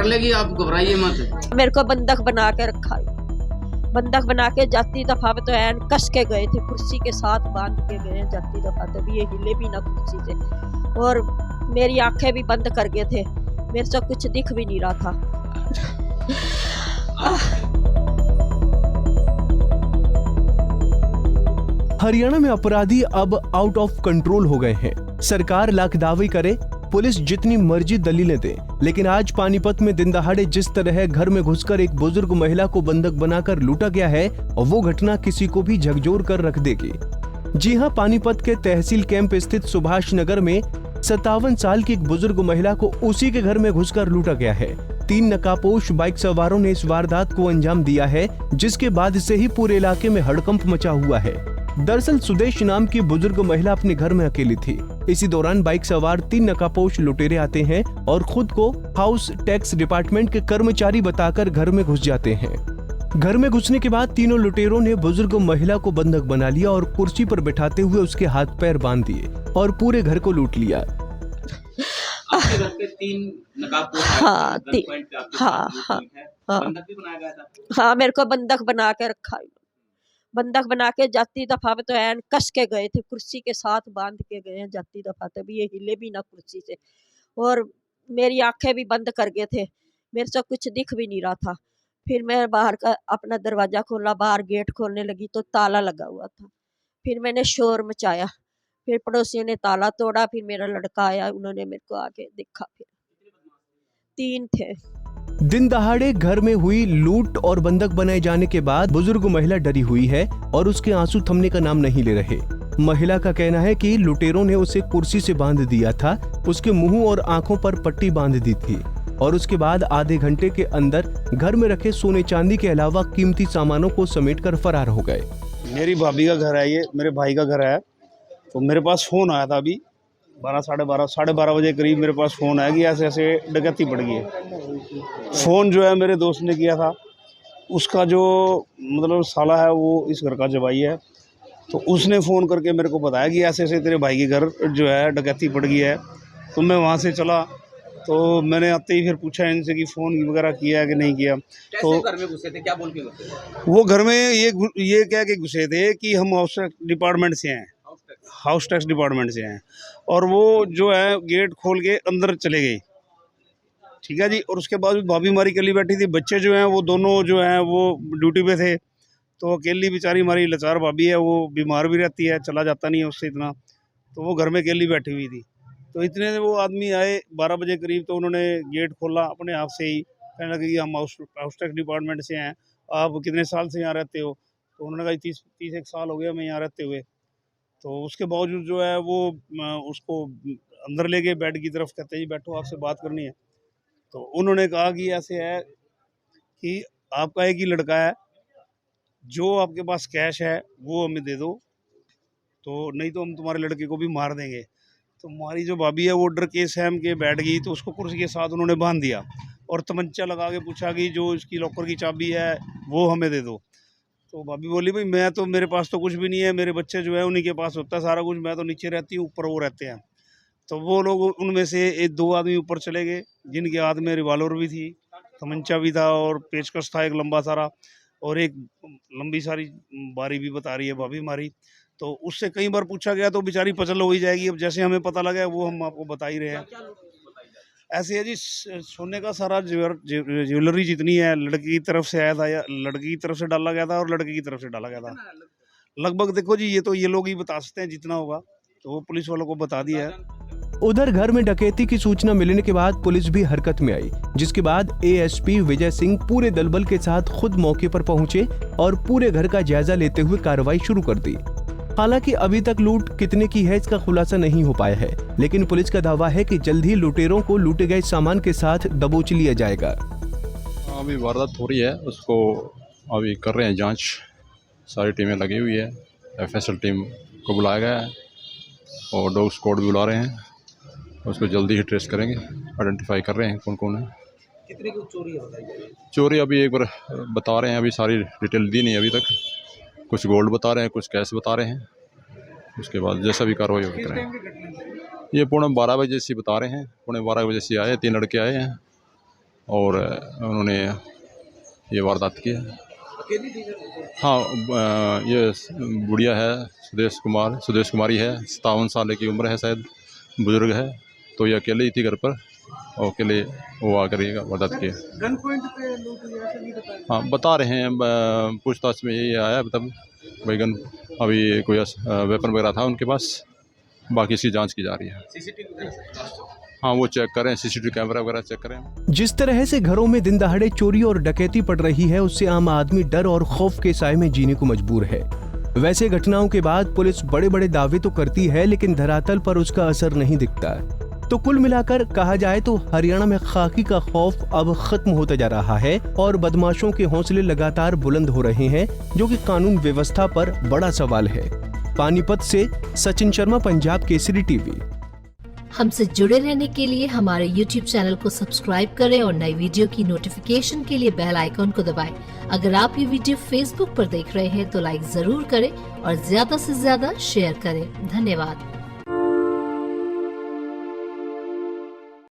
पकड़ लेगी, आप घबराइए मत। मेरे को बंधक बना के रखा है, बंधक बना के जाती दफा पे तो ऐन कस के गए थे, कुर्सी के साथ बांध के गए जाती दफा, तभी ये हिले भी ना कुर्सी से, और मेरी आंखें भी बंद कर गए थे, मेरे से कुछ दिख भी नहीं रहा था। हरियाणा में अपराधी अब आउट ऑफ कंट्रोल हो गए हैं। सरकार लाख दावे करे, पुलिस जितनी मर्जी दलीलें दे, लेकिन आज पानीपत में दिन दहाड़े जिस तरह घर में घुसकर एक बुजुर्ग महिला को बंधक बनाकर लूटा गया है, वो घटना किसी को भी झकझोर कर रख देगी। जी हां, पानीपत के तहसील कैंप स्थित सुभाष नगर में 57 साल की एक बुजुर्ग महिला को उसी के घर में घुसकर लूटा गया है। 3 नकाबपोश बाइक सवारों ने इस वारदात को अंजाम दिया है, जिसके बाद से ही पूरे इलाके में हड़कंप मचा हुआ है। दरअसल सुदेश नाम की बुजुर्ग महिला अपने घर में अकेली थी। इसी दौरान बाइक सवार 3 नकाबपोश लुटेरे आते हैं और खुद को हाउस टैक्स डिपार्टमेंट के कर्मचारी बताकर घर में घुस जाते हैं। घर में घुसने के बाद तीनों लुटेरों ने बुजुर्ग महिला को बंधक बना लिया और कुर्सी पर बैठाते हुए उसके हाथ पैर बांध दिए और पूरे घर को लूट लिया। आपके घर पे 3 नकाबपोश हाँ, बंधक भी बनाया गया था। हाँ, मेरे को बंधक बना के रखा है, बंधक बना के जाती दफा पे तो ऐन कस के गए थे, कुर्सी के साथ बांध के गए जाती दफा, तभी ये हिले भी ना कुर्सी से, और मेरी आंखें भी बंद कर गए थे, मेरे से कुछ दिख भी नहीं रहा था। फिर मैं बाहर का अपना दरवाजा खोला, बाहर गेट खोलने लगी तो ताला लगा हुआ था। फिर मैंने शोर मचाया, फिर पड़ोसियों ने ताला तोड़ा, फिर मेरा लड़का आया, उन्होंने मेरे को आके देखा, फिर 3 थे। दिन दहाड़े घर में हुई लूट और बंधक बनाए जाने के बाद बुजुर्ग महिला डरी हुई है और उसके आंसू थमने का नाम नहीं ले रहे। महिला का कहना है कि लुटेरों ने उसे कुर्सी से बांध दिया था, उसके मुंह और आंखों पर पट्टी बांध दी थी और उसके बाद आधे घंटे के अंदर घर में रखे सोने चांदी के अलावा कीमती सामानों को समेटकर फरार हो गए। मेरी भाभी का घर है, ये मेरे भाई का घर है। तो मेरे पास फोन आया था अभी 12 बजे करीब मेरे पास फ़ोन आया कि ऐसे ऐसे डकैती पड़ गई है। फ़ोन जो है मेरे दोस्त ने किया था, उसका जो मतलब साला है वो इस घर का जवाई है, तो उसने फ़ोन करके मेरे को बताया कि ऐसे ऐसे तेरे भाई के घर जो है डकैती पड़ गई है। तो मैं वहाँ से चला, तो मैंने आते ही फिर पूछा इनसे कि फ़ोन वगैरह किया है कि नहीं किया। तो घर में घुसे थे, क्या बोल के घुसे थे? वो घर में ये कह के घुसे थे कि हम हाउस टैक्स डिपार्टमेंट से हैं, हाउस टैक्स डिपार्टमेंट से हैं, और वो जो है गेट खोल के अंदर चले गए। ठीक है जी। और उसके बाद भाभी हमारी अकेली बैठी थी, बच्चे जो हैं वो दोनों जो हैं वो ड्यूटी पे थे, तो अकेली बेचारी हमारी लाचार भाभी है, वो बीमार भी रहती है, चला जाता नहीं है उससे इतना, तो वो घर में अकेली बैठी हुई थी। तो इतने वो आदमी आए 12 बजे करीब, तो उन्होंने गेट खोला अपने आप से ही, कहने लगे कि हम हाउस टैक्स डिपार्टमेंट से हैं, आप कितने साल से यहाँ रहते हो? तो उन्होंने कहा 30 साल हो गया मैं यहाँ रहते हुए। तो उसके बावजूद जो है वो उसको अंदर ले गए बेड की तरफ, कहते जी बैठो आपसे बात करनी है। तो उन्होंने कहा कि ऐसे है कि आपका एक ही लड़का है, जो आपके पास कैश है वो हमें दे दो, तो नहीं तो हम तुम्हारे लड़के को भी मार देंगे। तो हमारी जो भाभी है वो डर के सहम के बैठ गई, तो उसको कुर्सी के साथ उन्होंने बांध दिया और तमंचा लगा के पूछा कि जो इसकी लॉकर की चाबी है वो हमें दे दो। तो भाभी बोली भाई मैं तो, मेरे पास तो कुछ भी नहीं है, मेरे बच्चे जो है उन्हीं के पास होता है सारा कुछ, मैं तो नीचे रहती हूँ, ऊपर वो रहते हैं। तो वो लोग उनमें से 2 आदमी ऊपर चले गए, जिनके हाथ में रिवॉल्वर भी थी, तमंचा भी था और पेचकस था एक लंबा सारा, और एक लंबी सारी बारी भी बता रही है भाभी हमारी। तो उससे कई बार पूछा गया तो बेचारी पचल हो ही जाएगी, अब जैसे हमें पता लगा वो हम आपको बता ही रहे हैं। ऐसे है जी, सोने का सारा ज्वेलरी जितनी है लड़की की तरफ से आया था, या लड़की की तरफ से डाला गया था और लड़के की तरफ से डाला गया था। लगभग देखो जी, ये तो ये लोग ही बता सकते हैं जितना होगा, तो वो पुलिस वालों को बता दिया है। उधर घर में डकैती की सूचना मिलने के बाद पुलिस भी हरकत में आई, जिसके बाद एएसपी विजय सिंह पूरे दलबल के साथ खुद मौके पर पहुंचे और पूरे घर का जायजा लेते हुए कार्रवाई शुरू कर दी। हालांकि अभी तक लूट कितने की है इसका खुलासा नहीं हो पाया है, लेकिन पुलिस का दावा है कि जल्द ही लुटेरों को लूटे गए सामान के साथ दबोच लिया जाएगा। अभी वारदात हो रही है, उसको अभी कर रहे हैं जांच, सारी टीमें लगी हुई है, एफएसएल टीम को बुलाया गया है और डॉग स्क्वाड भी बुला रहे हैं, उसको जल्दी ही ट्रेस करेंगे, आइडेंटिफाई कर रहे हैं कौन कौन है। कितने की चोरी है बताइए? चोरी अभी एक बार बता रहे हैं, अभी सारी डिटेल दी नहीं अभी तक, कुछ गोल्ड बता रहे हैं, कुछ कैश बता रहे हैं, उसके बाद जैसा भी कार्रवाई होती रहे। ये 11:15 बजे से बता रहे हैं, 11:15 बजे से आए, 3 लड़के आए हैं और उन्होंने ये वारदात की है। हाँ, ये बुढ़िया है, सुदेश कुमारी है, 57 साल की उम्र है, शायद बुजुर्ग है। तो ये अकेले ही थी घर पर और अकेले वो आकर ये वारदात की। गन पॉइंट पे लूट हुई ऐसा नहीं बताया। हाँ, बता रहे हैं, पूछताछ में यही आया तब भाई गन अभी कोई वेपन वगैरह था उनके पास, बाकी इसकी जांच की जा रही है। हाँ, वो चेक करें, सीसीटीवी कैमरा वगैरह चेक करें। जिस तरह से घरों में दिन दहाड़े चोरी और डकैती पड़ रही है, उससे आम आदमी डर और खौफ के साए में जीने को मजबूर है। वैसे घटनाओं के बाद पुलिस बड़े बड़े दावे तो करती है, लेकिन धरातल पर उसका असर नहीं दिखता। तो कुल मिलाकर कहा जाए तो हरियाणा में खाकी का खौफ अब खत्म होता जा रहा है और बदमाशों के हौसले लगातार बुलंद हो रहे हैं, जो कि कानून व्यवस्था पर बड़ा सवाल है। पानीपत से सचिन शर्मा, पंजाब केसरी टीवी। हमसे जुड़े रहने के लिए हमारे YouTube चैनल को सब्सक्राइब करें और नई वीडियो की नोटिफिकेशन के लिए बेल आइकॉन को दबाएं। अगर आप ये वीडियो Facebook पर देख रहे हैं तो लाइक जरूर करें और ज्यादा से ज्यादा शेयर करें। धन्यवाद।